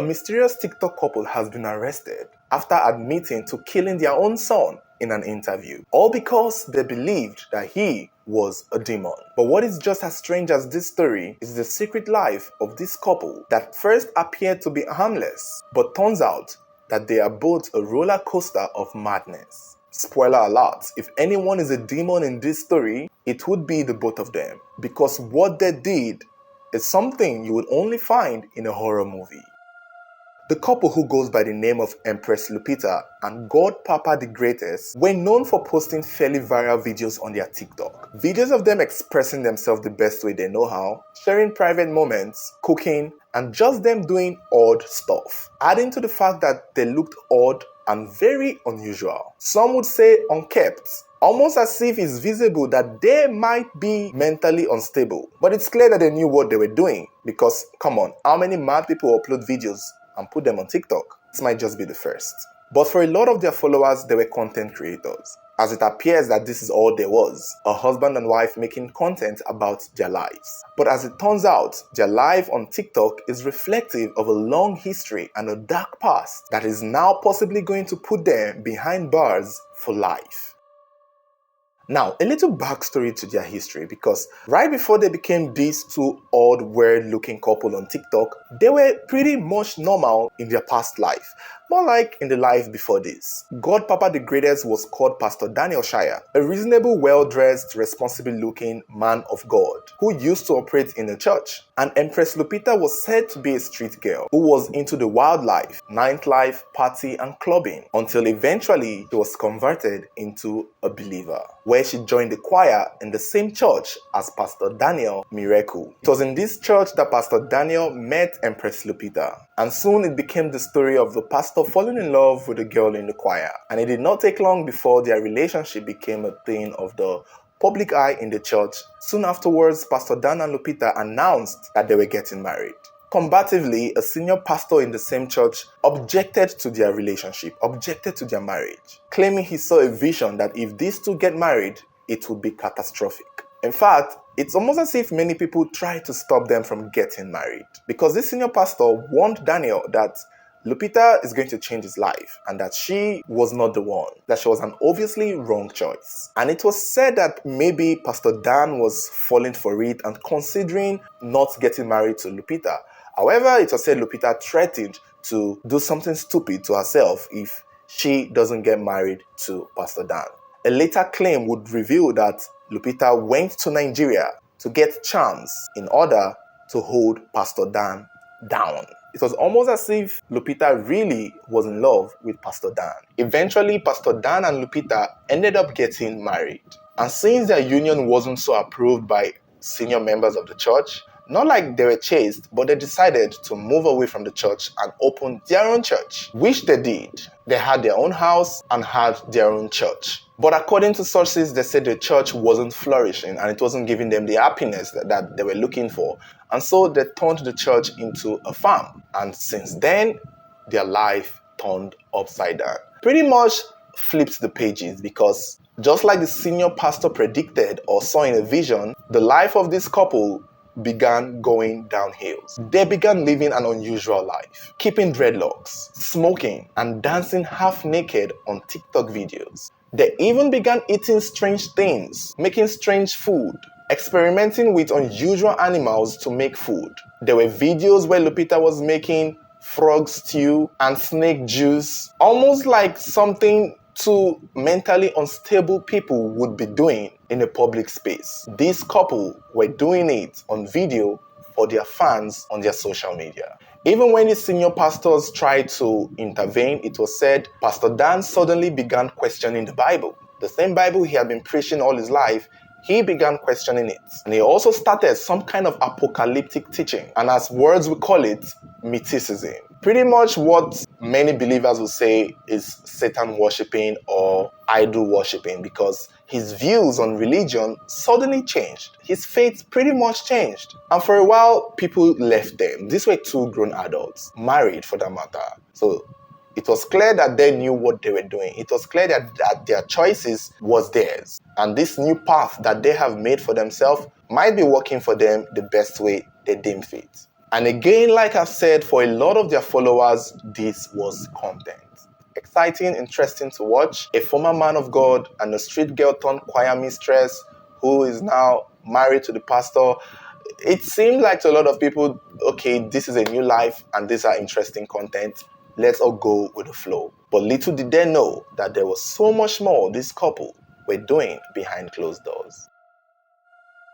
A mysterious TikTok couple has been arrested after admitting to killing their own son in an interview, all because they believed that he was a demon. But what is just as strange as this story is the secret life of this couple that first appeared to be harmless, but turns out that they are both a roller coaster of madness. Spoiler alert, if anyone is a demon in this story, it would be the both of them, because what they did is something you would only find in a horror movie. The couple, who goes by the name of Empress Lupita and God Papa the Greatest, were known for posting fairly viral videos on their TikTok. Videos of them expressing themselves the best way they know how, sharing private moments, cooking, and just them doing odd stuff, adding to the fact that they looked odd and very unusual. Some would say unkept, almost as if it's visible that they might be mentally unstable. But it's clear that they knew what they were doing, because come on, how many mad people upload videos and put them on TikTok? This might just be the first. But for a lot of their followers, they were content creators, as it appears that this is all there was, a husband and wife making content about their lives. But as it turns out, their life on TikTok is reflective of a long history and a dark past that is now possibly going to put them behind bars for life. Now, a little backstory to their history, because right before they became these two odd, weird-looking couple on TikTok, they were pretty much normal in their past life, more like in the life before this. God Papa the Greatest was called Pastor Daniel Shire, a reasonable, well-dressed, responsible-looking man of God who used to operate in a church. And Empress Lupita was said to be a street girl who was into the wildlife, nightlife, party, and clubbing, until eventually she was converted into a believer, where she joined the choir in the same church as Pastor Daniel Miracle. It was in this church that Pastor Daniel met Empress Lupita, and soon it became the story of the pastor falling in love with a girl in the choir. And it did not take long before their relationship became a thing of the public eye in the church. Soon afterwards, Pastor Dan and Lupita announced that they were getting married. Combatively, a senior pastor in the same church objected to their relationship, objected to their marriage, claiming he saw a vision that if these two get married, it would be catastrophic. In fact, it's almost as if many people tried to stop them from getting married, because this senior pastor warned Daniel that Lupita is going to change his life and that she was not the one, that she was an obviously wrong choice. And it was said that maybe Pastor Dan was falling for it and considering not getting married to Lupita. However, it was said Lupita threatened to do something stupid to herself if she doesn't get married to Pastor Dan. A later claim would reveal that Lupita went to Nigeria to get charms in order to hold Pastor Dan down. It was almost as if Lupita really was in love with Pastor Dan. Eventually, Pastor Dan and Lupita ended up getting married. And since their union wasn't so approved by senior members of the church, not like they were chased, but they decided to move away from the church and open their own church, which they did. They had their own house and had their own church. But according to sources, they said the church wasn't flourishing and it wasn't giving them the happiness that they were looking for. And so they turned the church into a farm. And since then, their life turned upside down. Pretty much flipped the pages, because just like the senior pastor predicted or saw in a vision, the life of this couple began going downhill. They began living an unusual life, keeping dreadlocks, smoking, and dancing half naked on TikTok videos. They even began eating strange things, making strange food, experimenting with unusual animals to make food. There were videos where Lupita was making frog stew and snake juice, almost like something two mentally unstable people would be doing in a public space. This couple were doing it on video for their fans on their social media. Even when the senior pastors tried to intervene, it was said Pastor Dan suddenly began questioning the Bible. The same Bible he had been preaching all his life, he began questioning it. And he also started some kind of apocalyptic teaching, and as words we call it, mythicism. Pretty much what many believers will say is Satan worshipping or idol worshipping, because his views on religion suddenly changed. His faith pretty much changed. And for a while, people left them. These were two grown adults, married for that matter. So it was clear that they knew what they were doing. It was clear that their choices was theirs. And this new path that they have made for themselves might be working for them the best way they deem fit. And again, like I've said, for a lot of their followers, this was content. Exciting, interesting to watch. A former man of God and a street girl turned choir mistress who is now married to the pastor. It seemed like to a lot of people, okay, this is a new life and these are interesting content. Let's all go with the flow. But little did they know that there was so much more this couple were doing behind closed doors.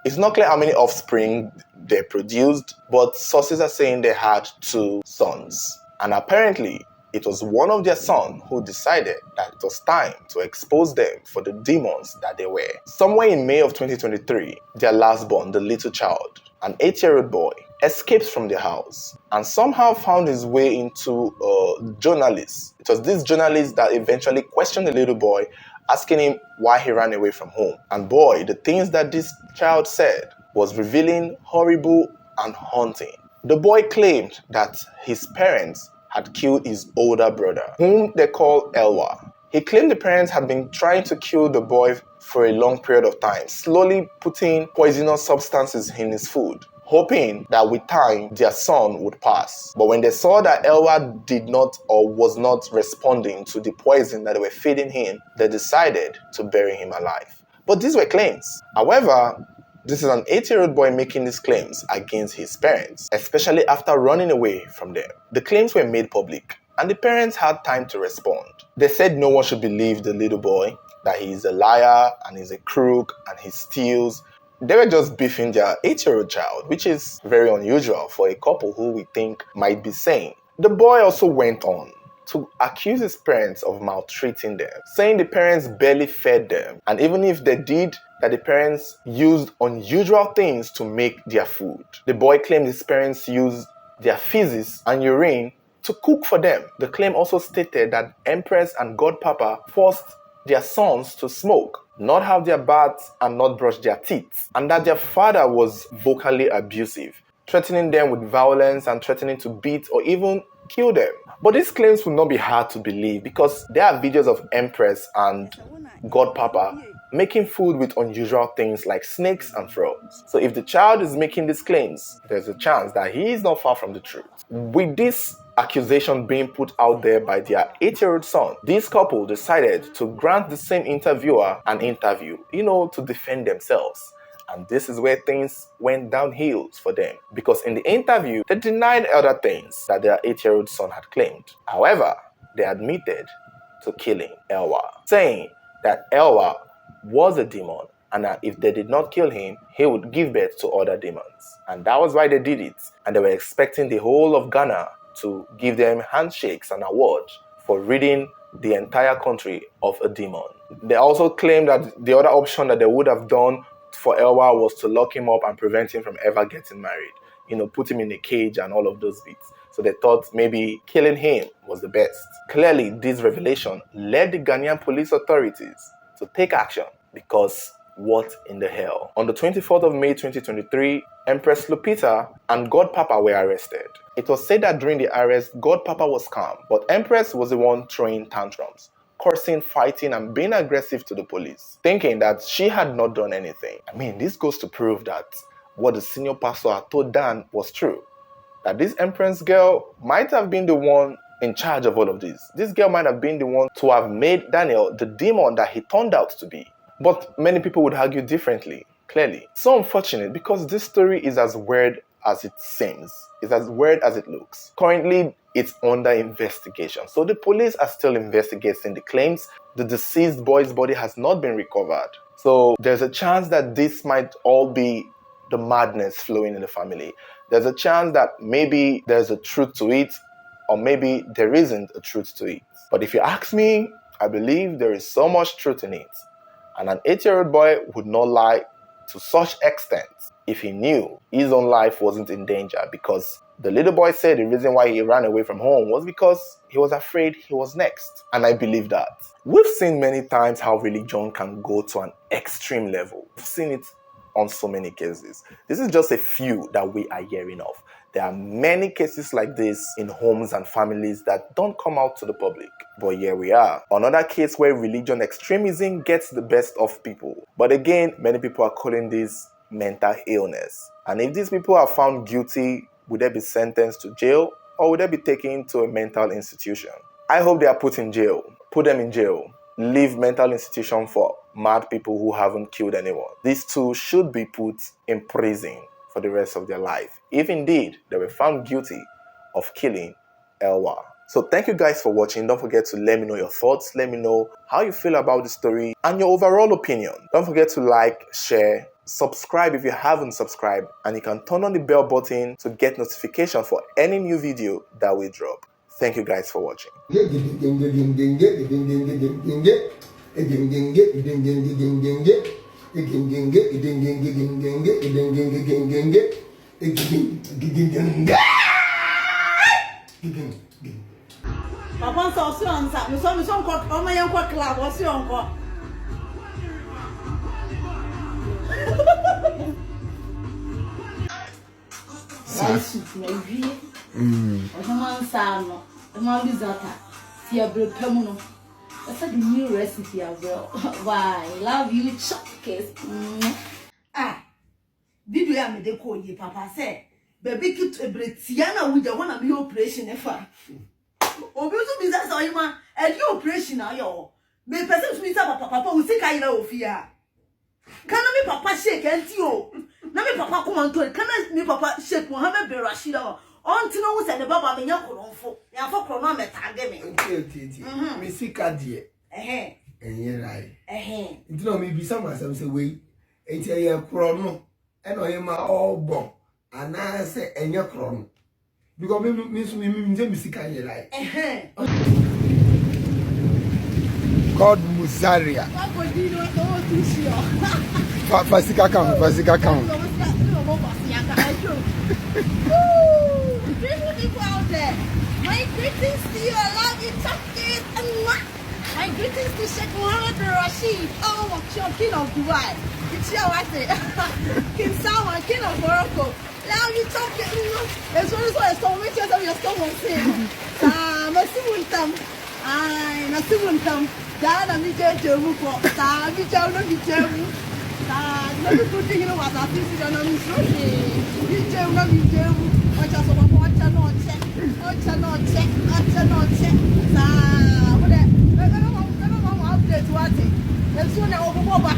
It's not clear how many offspring they produced, but sources are saying they had 2 sons. And apparently, it was one of their sons who decided that it was time to expose them for the demons that they were. Somewhere in May of 2023, their last born, the little child, an 8-year-old boy, escaped from their house and somehow found his way into a journalist. It was this journalist that eventually questioned the little boy, asking him why he ran away from home. And boy, the things that this child said was revealing, horrible, and haunting. The boy claimed that his parents had killed his older brother, whom they call Elwa. He claimed the parents had been trying to kill the boy for a long period of time, slowly putting poisonous substances in his food, hoping that with time their son would pass. But when they saw that Elwa did not or was not responding to the poison that they were feeding him, they decided to bury him alive. But these were claims. However, this is an 8-year-old boy making these claims against his parents, especially after running away from them. The claims were made public, and the parents had time to respond. They said no one should believe the little boy, that he is a liar and he's a crook and he steals. They were just beefing their 8-year-old child, which is very unusual for a couple who we think might be sane. The boy also went on to accuse his parents of maltreating them, saying the parents barely fed them, and even if they did, that the parents used unusual things to make their food. The boy claimed his parents used their feces and urine to cook for them. The claim also stated that Empress and Godpapa forced their sons to smoke, not have their baths, and not brush their teeth, and that their father was vocally abusive, threatening them with violence and threatening to beat or even kill them. But these claims will not be hard to believe because there are videos of Empress and Godpapa making food with unusual things like snakes and frogs. So if the child is making these claims, there's a chance that he is not far from the truth. With this accusation being put out there by their 8-year-old son, this couple decided to grant the same interviewer an interview, to defend themselves. And this is where things went downhill for them, because in the interview, they denied other things that their 8-year-old son had claimed. However, they admitted to killing Elwa, saying that Elwa was a demon and that if they did not kill him, he would give birth to other demons. And that was why they did it. And they were expecting the whole of Ghana to give them handshakes and awards for ridding the entire country of a demon. They also claimed that the other option that they would have done for Elwa was to lock him up and prevent him from ever getting married. Put him in a cage and all of those bits. So they thought maybe killing him was the best. Clearly, this revelation led the Ghanaian police authorities to take action, because what in the hell? On the 24th of May 2023, Empress Lupita and Godpapa were arrested. It was said that during the arrest, Godpapa was calm, but Empress was the one throwing tantrums, cursing, fighting, and being aggressive to the police, thinking that she had not done anything. This goes to prove that what the senior pastor had told Dan was true, that this Empress girl might have been the one in charge of all of this. This girl might have been the one to have made Daniel the demon that he turned out to be. But many people would argue differently, clearly. So unfortunate, because this story is as weird as it seems. It's as weird as it looks. Currently, it's under investigation. So the police are still investigating the claims. The deceased boy's body has not been recovered. So there's a chance that this might all be the madness flowing in the family. There's a chance that maybe there's a truth to it, or maybe there isn't a truth to it. But if you ask me, I believe there is so much truth in it. And an 8-year-old boy would not lie to such extent if he knew his own life wasn't in danger, because the little boy said the reason why he ran away from home was because he was afraid he was next. And I believe that. We've seen many times how religion can go to an extreme level. We've seen it on so many cases. This is just a few that we are hearing of. There are many cases like this in homes and families that don't come out to the public. But here we are. Another case where religion extremism gets the best of people. But again, many people are calling this mental illness. And if these people are found guilty, Would they be sentenced to jail or would they be taken to a mental institution? I hope they are put in jail. Put them in jail. Leave mental institution for mad people who haven't killed anyone. These two should be put in prison for the rest of their life, if indeed they were found guilty of killing Elwa. So thank you guys for watching. Don't forget to let me know your thoughts. Let me know how you feel about the story and your overall opinion. Don't forget to like, share, subscribe if you haven't subscribed, and you can turn on the bell button to get notification for any new video that we drop. Thank you guys for watching. Papa saw so answer. Me so got on my young club was your uncle. That's a new recipe as well. Why, love you, chocolates. Ah, did you have me the call ye, Papa said? Baby, keep a Britiana with the one of your operation. If I obviously business or you man, and your operation are your. May person to Papa who think I know fear. Can I me Papa shake and you? Now me Papa come on to it. Can I me Papa shake Mohammed Berashida? On to know said the Baba in your colonfo. Now for chronometer, give me. Missy Caddy. And you're right. You know, maybe someone say, wait, it's a year chrono, and I am all bomb. And I say, and your chrono. Because Miss Missy Caddy, right? God Musaria. Fasika count. People out there, my greetings to you. I love you, chocolate. My greetings to Sheikh Mohammed Rashid. Oh, King of Dubai. It's your wife, King Salman, King of Morocco. Love you, chocolate. As well as I saw me, just your stomach saying, Messi will come. I Messi will come. Dana, me tell you, me tell you. Never good thing you know what I think you don't know me. You tell me. I just want to check. Update what it. Let's go now over Boba.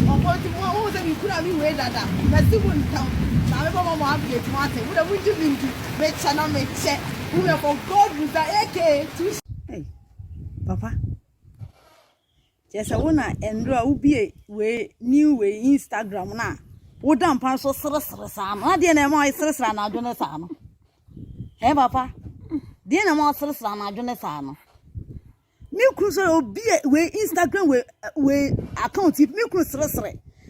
Or what you want to could have been way that. Let's see one town. Now, Mama update what it. What are we doing to make channel make check? We are for God with the AK. Hey, Papa. Just a one and draw be way new way Instagram now. What damn pass so Sam? I didn't know my sister and I don't know. Hey, Papa. Didn't know my sister and I don't know. Milk will be way Instagram way account if milk was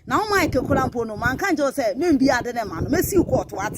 now, Michael Colampono, man can't just say, maybe I didn't man, Messi caught what.